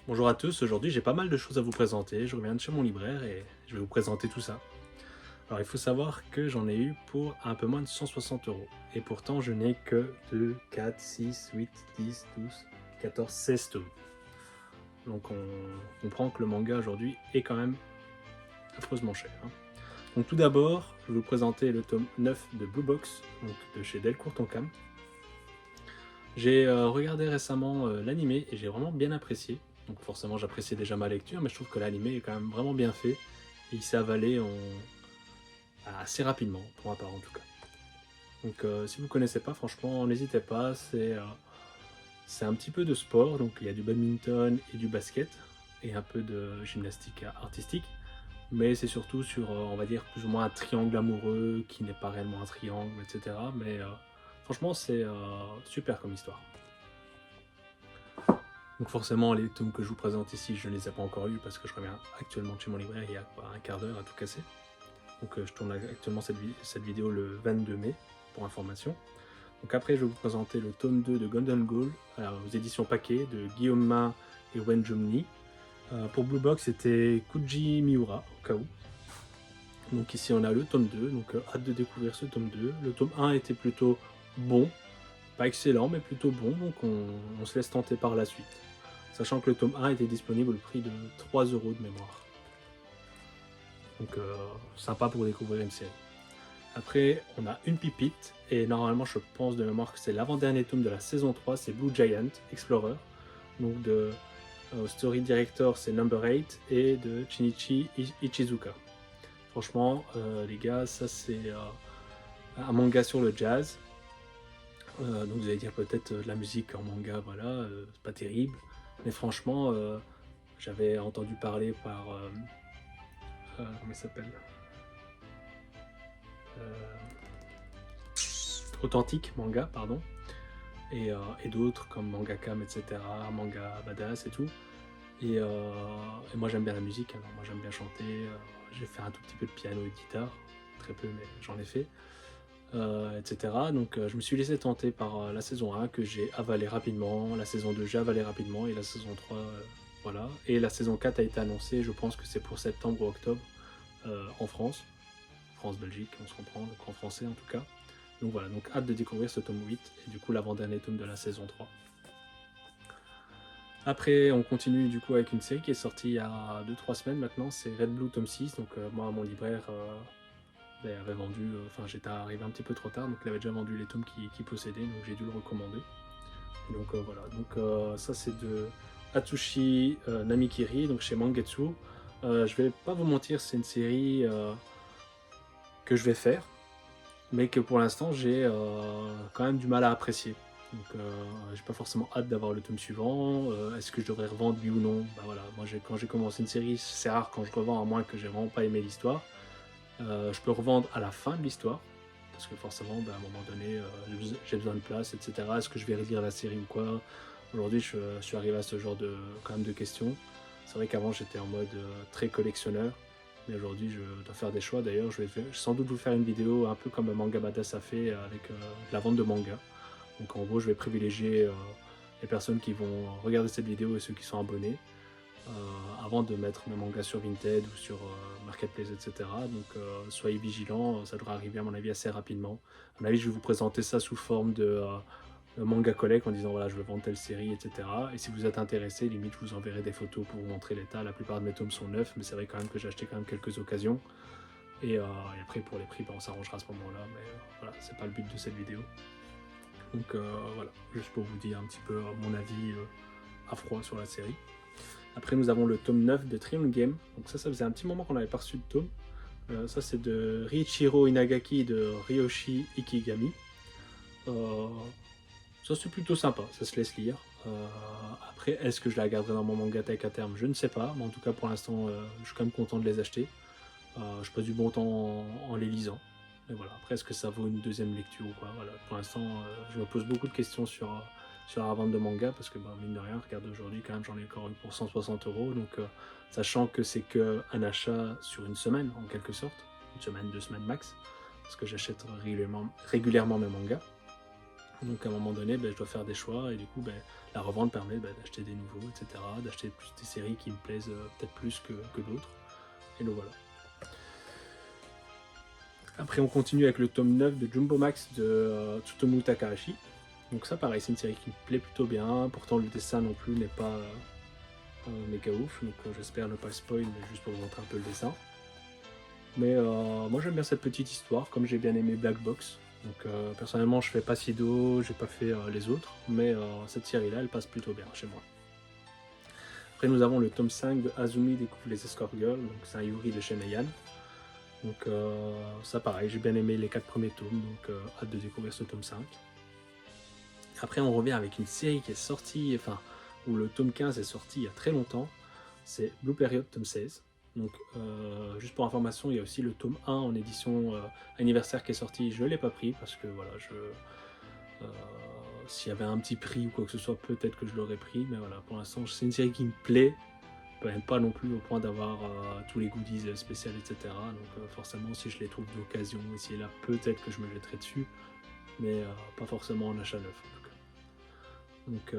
Bonjour à tous, aujourd'hui j'ai pas mal de choses à vous présenter, je reviens de chez mon libraire et je vais vous présenter tout ça. Alors il faut savoir que j'en ai eu pour un peu moins de 160 euros et pourtant je n'ai que 2, 4, 6, 8, 10, 12, 14, 16 tomes. Donc on comprend que le manga aujourd'hui est quand même affreusement cher. Donc tout d'abord, je vais vous présenter le tome 9 de Blue Box, donc de chez Delcourt Tonkam. J'ai regardé récemment l'animé et j'ai vraiment bien apprécié. Donc forcément j'appréciais déjà ma lecture, mais je trouve que l'animé est quand même vraiment bien fait. Et il s'est avalé assez rapidement, pour ma part en tout cas. Donc si vous ne connaissez pas, franchement, n'hésitez pas. C'est un petit peu de sport, donc il y a du badminton et du basket, et un peu de gymnastique artistique. Mais c'est surtout sur, on va dire, plus ou moins un triangle amoureux qui n'est pas réellement un triangle, etc. Mais franchement, c'est super comme histoire. Donc forcément, les tomes que je vous présente ici, je ne les ai pas encore eus parce que je reviens actuellement de chez mon libraire il y a un quart d'heure à tout casser. Donc je tourne actuellement cette vidéo le 22 mai, pour information. Donc après, je vais vous présenter le tome 2 de Golden Goal, aux éditions Paquet, de Guillaume Main et Wen Jung-ni. Pour Blue Box, c'était Kuji Miura, au cas où. Donc ici, on a le tome 2, donc hâte de découvrir ce tome 2. Le tome 1 était plutôt bon, pas excellent, mais plutôt bon, donc on se laisse tenter par la suite. Sachant que le tome 1 était disponible au prix de 3 euros de mémoire. Donc sympa pour découvrir une série. Après, on a une pipite, et normalement je pense de mémoire que c'est l'avant-dernier tome de la saison 3, c'est Blue Giant Explorer. Donc de Story Director c'est Number 8 et de Shinichi Ichizuka. Franchement, les gars, ça c'est un manga sur le jazz. Donc vous allez dire peut-être de la musique en manga, voilà, c'est pas terrible. Mais franchement, j'avais entendu parler par... comment il s'appelle Authentique Manga, pardon. Et d'autres comme Mangakam, etc. Manga Badass et tout. Et moi j'aime bien la musique, alors moi j'aime bien chanter. J'ai fait un tout petit peu de piano et de guitare. Très peu, mais j'en ai fait. Etc. Donc je me suis laissé tenter par la saison 1 que j'ai avalé rapidement, la saison 2 j'ai avalé rapidement et la saison 3 voilà. Et la saison 4 a été annoncée, je pense que c'est pour septembre ou octobre en France. France-Belgique, on se comprend, donc en français en tout cas. Donc voilà, donc hâte de découvrir ce tome 8 et du coup l'avant-dernier tome de la saison 3. Après, on continue du coup avec une série qui est sortie il y a 2-3 semaines maintenant, c'est Red Blue tome 6. Donc moi, mon libraire avait vendu, enfin j'étais arrivé un petit peu trop tard, donc il avait déjà vendu les tomes qu'il possédait, donc j'ai dû le recommander. Et donc voilà, donc ça c'est de Atsushi Namikiri, donc chez Mangetsu. Je vais pas vous mentir, c'est une série que je vais faire, mais que pour l'instant j'ai quand même du mal à apprécier. Donc j'ai pas forcément hâte d'avoir le tome suivant. Est-ce que je devrais revendre, oui ou non? Bah voilà, moi quand j'ai commencé une série, c'est rare quand je revends, à moins que j'ai vraiment pas aimé l'histoire. Je peux revendre à la fin de l'histoire, parce que forcément, bah, à un moment donné, j'ai besoin de place, etc. Est-ce que je vais relire la série ou quoi? Aujourd'hui, je suis arrivé à ce genre de, quand même, de questions. C'est vrai qu'avant, j'étais en mode très collectionneur, mais aujourd'hui, je dois faire des choix. D'ailleurs, je vais sans doute vous faire une vidéo un peu comme Manga Badass a fait avec la vente de manga. Donc en gros, je vais privilégier les personnes qui vont regarder cette vidéo et ceux qui sont abonnés. Avant de mettre mes mangas sur Vinted ou sur Marketplace, etc. Donc soyez vigilants, ça devrait arriver à mon avis assez rapidement. À mon avis, je vais vous présenter ça sous forme de manga collect en disant voilà, je veux vendre telle série, etc. Et si vous êtes intéressé, limite, je vous enverrai des photos pour vous montrer l'état. La plupart de mes tomes sont neufs, mais c'est vrai quand même que j'ai acheté quand même quelques occasions. Et après, pour les prix, on s'arrangera à ce moment-là. Mais voilà, c'est pas le but de cette vidéo. Donc voilà, juste pour vous dire un petit peu mon avis à froid sur la série. Après, nous avons le tome 9 de Triumph Game. Donc ça faisait un petit moment qu'on n'avait pas reçu de tome. Ça, c'est de Riichiro Inagaki et de Ryoshi Ikigami. Ça, c'est plutôt sympa, ça se laisse lire. Après, est-ce que je la garderai dans mon manga tech à terme? Je ne sais pas, mais en tout cas, pour l'instant, je suis quand même content de les acheter. Je passe du bon temps en les lisant. Et voilà, après, est-ce que ça vaut une deuxième lecture ou quoi? Voilà, pour l'instant, je me pose beaucoup de questions sur la vente de manga parce que, bah, mine de rien, regarde aujourd'hui, quand même, j'en ai encore eu pour 160 euros. Donc, sachant que c'est qu'un achat sur une semaine, en quelque sorte, une semaine, 2 semaines max, parce que j'achète régulièrement mes mangas. Donc à un moment donné, je dois faire des choix et du coup la revente permet d'acheter des nouveaux, etc. D'acheter plus des séries qui me plaisent peut-être plus que d'autres. Et donc voilà. Après on continue avec le tome 9 de Jumbo Max de Tsutomu Takahashi. Donc ça pareil, c'est une série qui me plaît plutôt bien, pourtant le dessin non plus n'est pas méga ouf, donc j'espère ne pas spoil, mais juste pour vous montrer un peu le dessin. Mais moi j'aime bien cette petite histoire, comme j'ai bien aimé Black Box. Donc personnellement je fais pas Sido, j'ai pas fait les autres, mais cette série là elle passe plutôt bien chez moi. Après nous avons le tome 5 de Azumi découvre les Escort Girls, donc c'est un Yuri de chez Meian. Donc ça pareil, j'ai bien aimé les 4 premiers tomes, donc hâte de découvrir ce tome 5. Après on revient avec une série qui est sortie, enfin où le tome 15 est sorti il y a très longtemps, c'est Blue Period tome 16. Donc juste pour information, il y a aussi le tome 1 en édition anniversaire qui est sorti, je ne l'ai pas pris parce que voilà, s'il y avait un petit prix ou quoi que ce soit, peut-être que je l'aurais pris, mais voilà, pour l'instant c'est une série qui me plaît, même pas non plus au point d'avoir tous les goodies spéciaux, etc. Donc forcément si je les trouve d'occasion ici et là, peut-être que je me jetterai dessus, mais pas forcément en achat neuf. Donc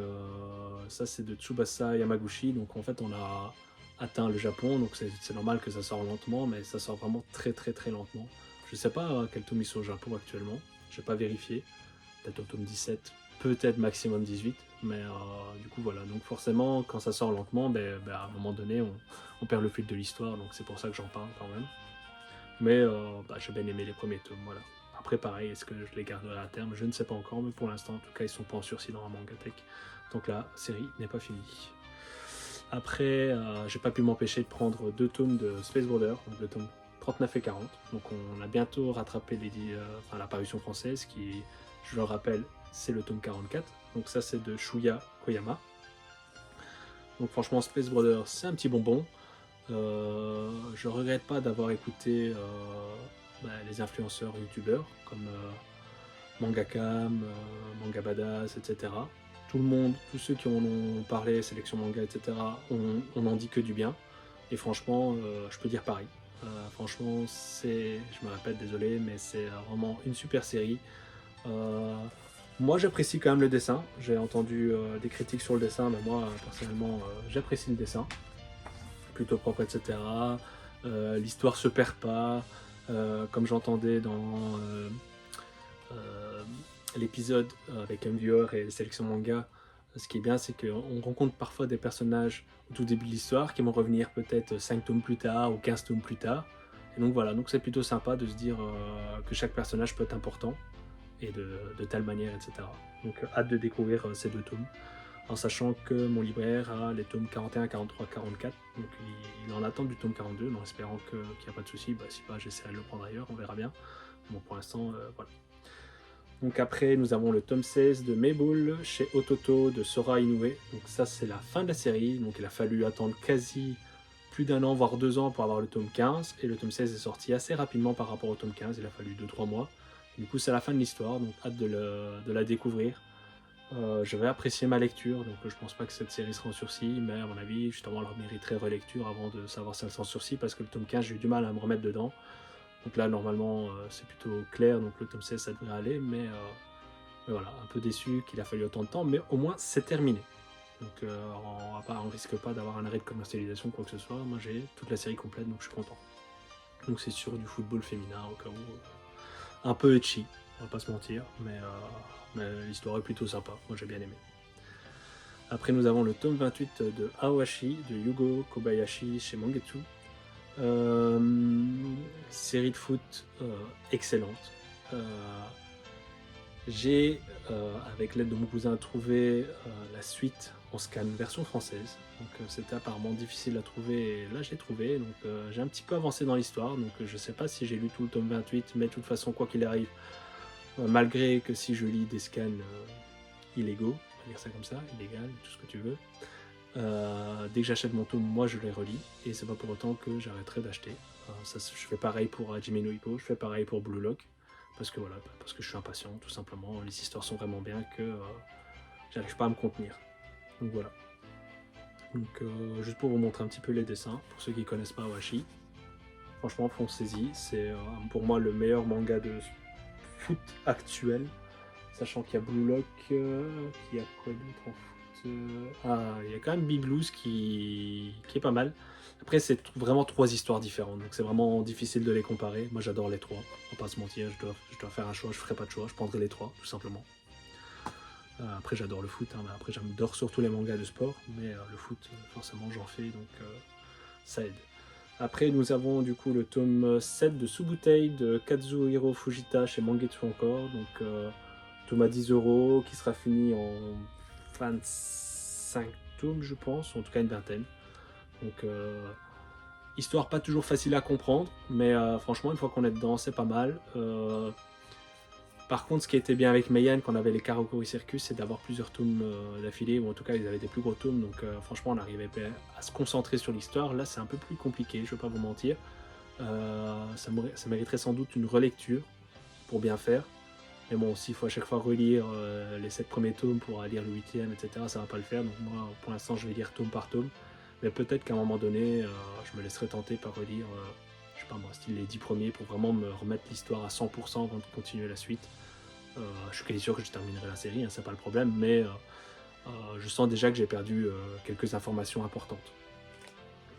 ça c'est de Tsubasa Yamaguchi, donc en fait on a atteint le Japon, donc c'est normal que ça sort lentement, mais ça sort vraiment très lentement. Je sais pas quel tome ils sont au Japon actuellement, j'ai pas vérifié, peut-être au tome 17, peut-être maximum 18, mais du coup voilà, donc forcément quand ça sort lentement, à un moment donné on perd le fil de l'histoire, donc c'est pour ça que j'en parle quand même. Mais j'ai bien aimé les premiers tomes, voilà. Après pareil, est-ce que je les garderai à terme? Je ne sais pas encore, mais pour l'instant en tout cas ils sont pas en sursis dans la Mangatech. Donc la série n'est pas finie. Après, j'ai pas pu m'empêcher de prendre 2 tomes de Space Border, donc le tome 39 et 40. Donc on a bientôt rattrapé la parution française qui, je le rappelle, c'est le tome 44. Donc ça c'est de Shuya Koyama. Donc franchement Space Border c'est un petit bonbon. Je regrette pas d'avoir écouté les influenceurs youtubeurs comme Mangakam, Manga Badass, etc. Tout le monde, tous ceux qui en ont parlé, sélection manga, etc., on n'en dit que du bien. Et franchement, je peux dire pareil. Franchement, je me répète, désolé, mais c'est vraiment une super série. Moi, j'apprécie quand même le dessin. J'ai entendu des critiques sur le dessin, mais moi, personnellement, j'apprécie le dessin. Plutôt propre, etc. L'histoire se perd pas, comme j'entendais dans l'épisode avec un viewer et les sélections manga. Ce qui est bien, c'est qu'on rencontre parfois des personnages au tout début de l'histoire qui vont revenir peut-être 5 tomes plus tard ou 15 tomes plus tard. Et donc voilà, donc c'est plutôt sympa de se dire que chaque personnage peut être important et de telle manière, etc. Donc hâte de découvrir ces 2 tomes, en sachant que mon libraire a les tomes 41, 43, 44, donc il en attend du tome 42, en espérant qu'il n'y a pas de souci. Si pas, j'essaierai de le prendre ailleurs, on verra bien. Bon, pour l'instant, voilà. Donc après, nous avons le tome 16 de Mayball chez Ototo de Sora Inoue. Donc ça, c'est la fin de la série. Donc il a fallu attendre quasi plus d'1 an, voire 2 ans pour avoir le tome 15. Et le tome 16 est sorti assez rapidement par rapport au tome 15. Il a fallu 2-3 mois. Et du coup, c'est la fin de l'histoire. Donc hâte de la découvrir. Je vais apprécier ma lecture. Donc je pense pas que cette série sera en sursis. Mais à mon avis, justement, elle mériterait relecture avant de savoir si elle sera en sursis. Parce que le tome 15, j'ai eu du mal à me remettre dedans. Donc là, normalement, c'est plutôt clair, donc le tome 16, ça devrait aller, mais voilà, un peu déçu qu'il a fallu autant de temps, mais au moins, c'est terminé. Donc on risque pas d'avoir un arrêt de commercialisation, quoi que ce soit. Moi, j'ai toute la série complète, donc je suis content. Donc c'est sur du football féminin, au cas où. Un peu etchi, on va pas se mentir, mais l'histoire est plutôt sympa, moi j'ai bien aimé. Après, nous avons le tome 28 de Aoashi, de Yugo Kobayashi chez Mangetsu. Série de foot excellente. J'ai, avec l'aide de mon cousin, trouvé la suite en scan version française. Donc c'était apparemment difficile à trouver, et là j'ai trouvé. Donc j'ai un petit peu avancé dans l'histoire. Donc je sais pas si j'ai lu tout le tome 28, mais de toute façon, quoi qu'il arrive, malgré que si je lis des scans illégaux, on va dire ça comme ça, illégal, tout ce que tu veux, dès que j'achète mon tome, moi je les relis, et c'est pas pour autant que j'arrêterai d'acheter. Je fais pareil pour Hajime no Ippo, je fais pareil pour Blue Lock, parce que voilà, parce que je suis impatient, tout simplement. Les histoires sont vraiment bien que j'arrive pas à me contenir. Donc voilà. Donc juste pour vous montrer un petit peu les dessins, pour ceux qui connaissent pas Awashi, franchement foncez-y, c'est pour moi le meilleur manga de foot actuel. Sachant qu'il y a Blue Lock, qu'il y a quoi d'autre en foot il y a quand même Blues qui est pas mal. Après, c'est vraiment 3 histoires différentes, donc c'est vraiment difficile de les comparer. Moi, j'adore les 3, on va pas se mentir, je dois faire un choix, je ferai pas de choix, je prendrai les 3, tout simplement. Après, j'adore le foot, hein, mais après, j'adore surtout les mangas de sport, mais le foot, forcément, j'en fais, donc ça aide. Après, nous avons du coup le tome 7 de Subutei de Kazuhiro Fujita chez Mangetsu encore, donc tome à 10 € qui sera fini en 25 tomes, je pense, en tout cas une vingtaine. Donc, histoire pas toujours facile à comprendre, mais franchement, une fois qu'on est dedans, c'est pas mal. Par contre, ce qui était bien avec Meian, quand on avait les Karakuri Circus, c'est d'avoir plusieurs tomes d'affilée, ou en tout cas, ils avaient des plus gros tomes, donc franchement, on arrivait à se concentrer sur l'histoire. Là, c'est un peu plus compliqué, je vais pas vous mentir. Ça mériterait sans doute une relecture pour bien faire. Mais bon, s'il faut à chaque fois relire les 7 premiers tomes pour lire le 8e, etc., ça va pas le faire. Donc moi, pour l'instant, je vais lire tome par tome. Mais peut-être qu'à un moment donné, je me laisserai tenter par relire, je sais pas moi, style les 10 premiers pour vraiment me remettre l'histoire à 100% avant de continuer la suite. Je suis quasi sûr que je terminerai la série, hein, c'est pas le problème, mais je sens déjà que j'ai perdu quelques informations importantes.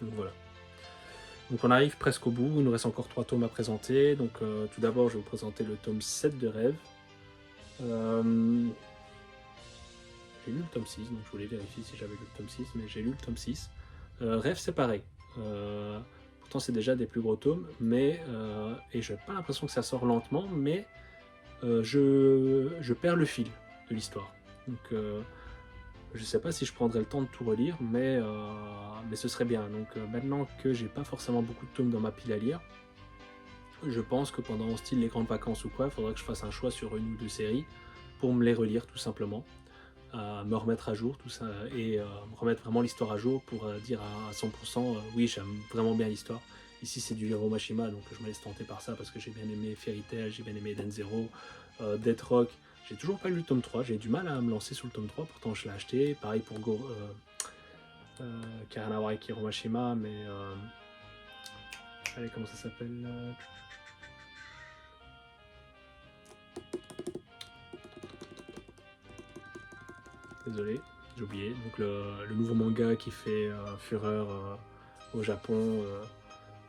Donc voilà. Donc on arrive presque au bout, il nous reste encore 3 tomes à présenter. Donc tout d'abord, je vais vous présenter le tome 7 de Rêve. J'ai lu le tome 6, donc je voulais vérifier si j'avais lu le tome 6, mais j'ai lu le tome 6. Rêve, c'est pareil. Pourtant, c'est déjà des plus gros tomes, mais et je n'ai pas l'impression que ça sort lentement, mais je perds le fil de l'histoire. Donc, je ne sais pas si je prendrai le temps de tout relire, mais ce serait bien. Donc, maintenant que j'ai pas forcément beaucoup de tomes dans ma pile à lire, je pense que pendant style les grandes vacances ou quoi, il faudra que je fasse un choix sur une ou 2 séries pour me les relire tout simplement. Me remettre à jour tout ça et me remettre vraiment l'histoire à jour pour dire à 100% oui, j'aime vraiment bien l'histoire. Ici c'est du Hiromashima, donc je me laisse tenter par ça parce que j'ai bien aimé Fairy Tail, j'ai bien aimé Eden Zero, Death Rock. J'ai toujours pas lu le tome 3, j'ai du mal à me lancer sur le tome 3, pourtant je l'ai acheté. Pareil pour qui n'a rien à voir avec Hiromashima, mais allez, comment ça s'appelle Désolé, j'ai oublié. Donc le nouveau manga qui fait fureur au Japon,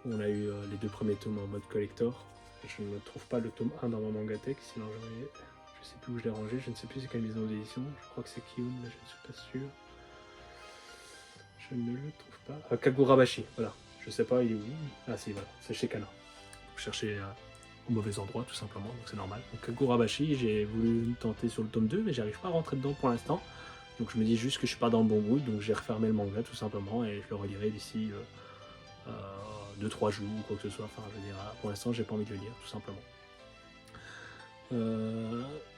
où on a eu les 2 premiers tomes en mode collector. Je ne trouve pas le tome 1 dans ma mangatech, sinon je sais plus où je l'ai rangé, je ne sais plus c'est quelle maison d'édition. Je crois que c'est Kiun, mais je ne suis pas sûr. Je ne le trouve pas. Kagurabashi, voilà. Je sais pas, il est où. Ah si, voilà, c'est chez Kana. Vous cherchez au mauvais endroit tout simplement, donc c'est normal. Donc Kagurabashi, j'ai voulu tenter sur le tome 2, mais j'arrive pas à rentrer dedans pour l'instant. Donc je me dis juste que je suis pas dans le bon mood, donc j'ai refermé le manga tout simplement et je le relirai d'ici 2-3 jours ou quoi que ce soit. Enfin, je veux dire, pour l'instant, j'ai pas envie de le lire tout simplement.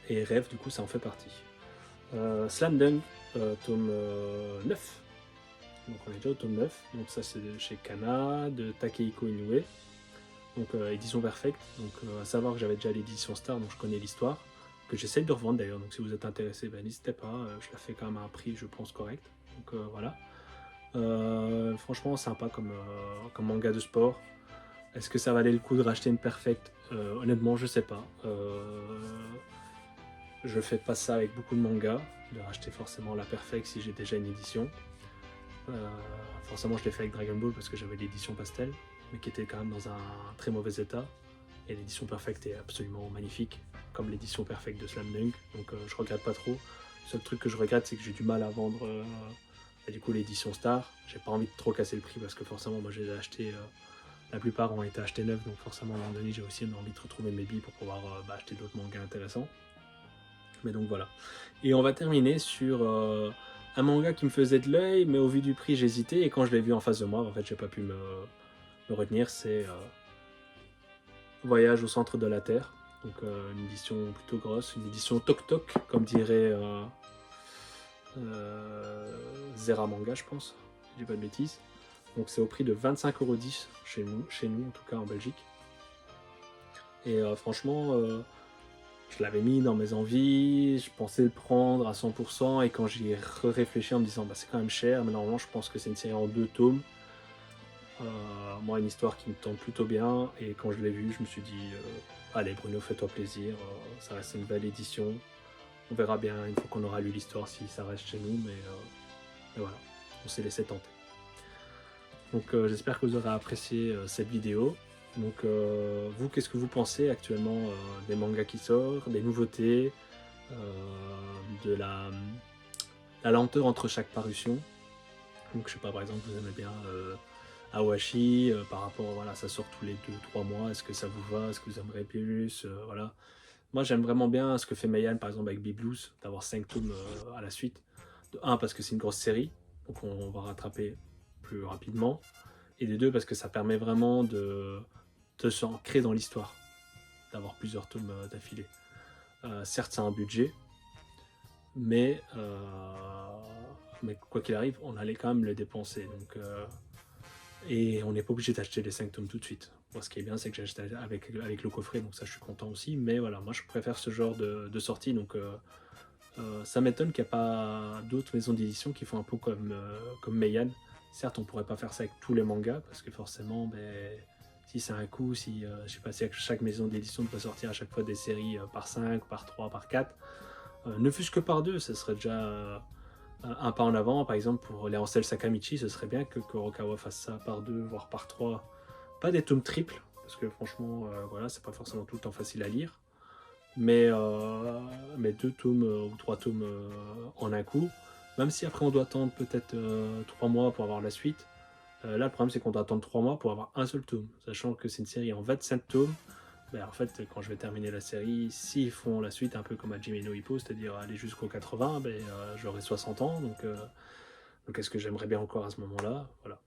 Et Rêve, du coup, ça en fait partie. Slam Dunk, tome 9. Donc on est déjà au tome 9. Donc ça, c'est chez Kana, de Takehiko Inoue. Donc édition perfecte. Donc à savoir que j'avais déjà l'édition Star, donc je connais l'histoire. Que j'essaye de revendre d'ailleurs, donc si vous êtes intéressé, ben, n'hésitez pas, je la fais quand même à un prix je pense correct, donc voilà. Franchement sympa comme manga de sport. Est-ce que ça valait le coup de racheter une perfect? Honnêtement je sais pas. Je fais pas ça avec beaucoup de mangas, de racheter forcément la perfect si j'ai déjà une édition. Forcément je l'ai fait avec Dragon Ball parce que j'avais l'édition pastel, mais qui était quand même dans un très mauvais état. Et l'édition perfecte est absolument magnifique, comme l'édition perfecte de Slam Dunk, donc je regrette pas trop. Le seul truc que je regrette, c'est que j'ai du mal à vendre du coup l'édition Star. J'ai pas envie de trop casser le prix parce que forcément, moi j'ai acheté, la plupart ont été achetés neufs, donc forcément à un moment donné, j'ai aussi envie de retrouver mes billes pour pouvoir acheter d'autres mangas intéressants. Mais donc voilà. Et on va terminer sur un manga qui me faisait de l'œil, mais au vu du prix, j'hésitais, et quand je l'ai vu en face de moi, en fait, j'ai pas pu me retenir. C'est Voyage au centre de la Terre, donc une édition plutôt grosse, une édition toc-toc, comme dirait Zera Manga, je pense, si je dis pas de bêtises. Donc c'est au prix de 25,10 € chez nous en tout cas en Belgique. Et franchement, je l'avais mis dans mes envies, je pensais le prendre à 100%, et quand j'y ai réfléchi en me disant bah, c'est quand même cher, mais normalement je pense que c'est une série en 2 tomes. Moi, une histoire qui me tente plutôt bien, et quand je l'ai vu, je me suis dit allez Bruno, fais-toi plaisir, ça reste une belle édition. On verra bien une fois qu'on aura lu l'histoire si ça reste chez nous, mais voilà, on s'est laissé tenter. Donc j'espère que vous aurez apprécié cette vidéo. Donc vous, qu'est-ce que vous pensez actuellement des mangas qui sortent, des nouveautés, euh, de la lenteur entre chaque parution? Donc je sais pas, par exemple, vous aimez bien Awashi, par rapport, voilà, ça sort tous les 2-3 mois, est-ce que ça vous va, est-ce que vous aimeriez plus, voilà. Moi j'aime vraiment bien ce que fait Meian par exemple avec Bibloos, d'avoir 5 tomes à la suite. De un, parce que c'est une grosse série, donc on va rattraper plus rapidement. Et de deux, parce que ça permet vraiment de s'ancrer dans l'histoire, d'avoir plusieurs tomes d'affilée. Certes, c'est un budget, mais, mais quoi qu'il arrive, on allait quand même le dépenser. Donc, et on n'est pas obligé d'acheter les 5 tomes tout de suite. Moi, ce qui est bien, c'est que j'ai acheté avec le coffret, donc ça, je suis content aussi. Mais voilà, moi, je préfère ce genre de sortie. Donc, ça m'étonne qu'il n'y a pas d'autres maisons d'édition qui font un peu comme Meian. Certes, on pourrait pas faire ça avec tous les mangas, parce que forcément, ben, si c'est un coup, si je sais pas, si chaque maison d'édition doit sortir à chaque fois des séries par 5, par 3, par 4, ne fût-ce que par 2, ce serait déjà un pas en avant. Par exemple, pour les Ansel Sakamichi, ce serait bien que Kurokawa fasse ça par 2, voire par 3. Pas des tomes triples, parce que franchement, voilà, c'est pas forcément tout le temps facile à lire. Mais 2 tomes ou 3 tomes en un coup, même si après on doit attendre peut-être 3 mois pour avoir la suite. Là, le problème, c'est qu'on doit attendre 3 mois pour avoir un seul tome, sachant que c'est une série en 25 tomes. Ben, en fait, quand je vais terminer la série, s'ils font la suite un peu comme Hajime no Ippo, c'est-à-dire aller jusqu'au 80, ben, j'aurai 60 ans, donc est-ce que j'aimerais bien encore à ce moment-là? Voilà.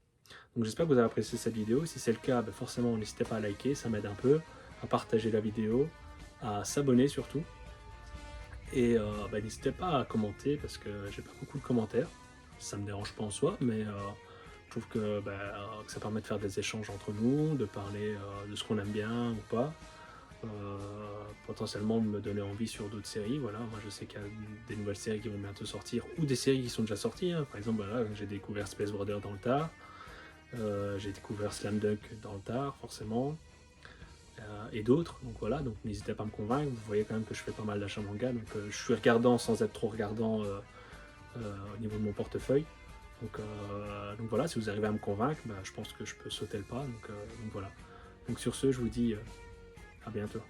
Donc j'espère que vous avez apprécié cette vidéo. Si c'est le cas, ben forcément, n'hésitez pas à liker, ça m'aide un peu, à partager la vidéo, à s'abonner surtout. Et ben, n'hésitez pas à commenter, parce que j'ai pas beaucoup de commentaires. Ça me dérange pas en soi, mais je trouve que ça permet de faire des échanges entre nous, de parler de ce qu'on aime bien ou pas. Potentiellement de me donner envie sur d'autres séries. Voilà, moi je sais qu'il y a des nouvelles séries qui vont bientôt sortir, ou des séries qui sont déjà sorties, hein. Par exemple, voilà, j'ai découvert Space Border dans le tard, j'ai découvert Slam Dunk dans le tard, forcément, et d'autres. Donc voilà, donc n'hésitez pas à me convaincre. Vous voyez quand même que je fais pas mal d'achats manga, donc je suis regardant sans être trop regardant au niveau de mon portefeuille. Donc voilà, si vous arrivez à me convaincre, je pense que je peux sauter le pas. Donc voilà. Donc sur ce, je vous dis à bientôt.